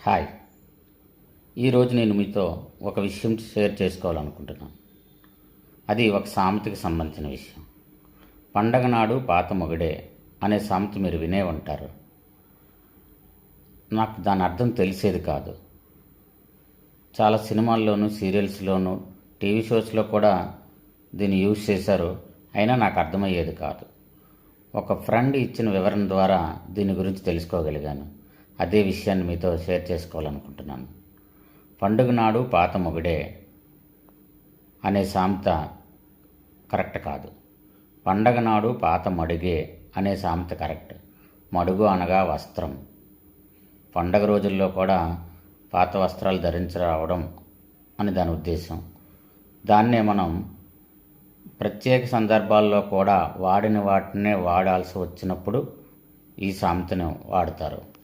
Hi. ఈరోజు నేను మీతో ఒక విషయం షేర్ చేసుకోవాలనుకుంటున్నాను. అది ఒక సామెతకి సంబంధించిన విషయం. పండగ నాడు పాత మొగుడే అనే సామెత మీరు వినే ఉంటారు. నాకు దాని అర్థం తెలిసేది కాదు. చాలా సినిమాల్లోనూ, సీరియల్స్లోనూ, టీవీ షోస్లో కూడా దీన్ని యూజ్ చేశారు. అయినా నాకు అర్థమయ్యేది కాదు. ఒక ఫ్రెండ్ ఇచ్చిన వివరణ ద్వారా దీని గురించి తెలుసుకోగలిగాను. అదే విషయాన్ని మీతో షేర్ చేసుకోవాలనుకుంటున్నాను. పండుగ నాడు పాత మొగుడే అనే సామెత కరెక్ట్ కాదు. పండగ నాడు పాత మడుగే అనే సామెత కరెక్ట్. మడుగు అనగా వస్త్రం. పండగ రోజుల్లో కూడా పాత వస్త్రాలు ధరించరావడం అని దాని ఉద్దేశం. దాన్నే మనం ప్రత్యేక సందర్భాల్లో కూడా వాడిన వాటినే వాడాల్సి వచ్చినప్పుడు ఈ సామెతను వాడతారు.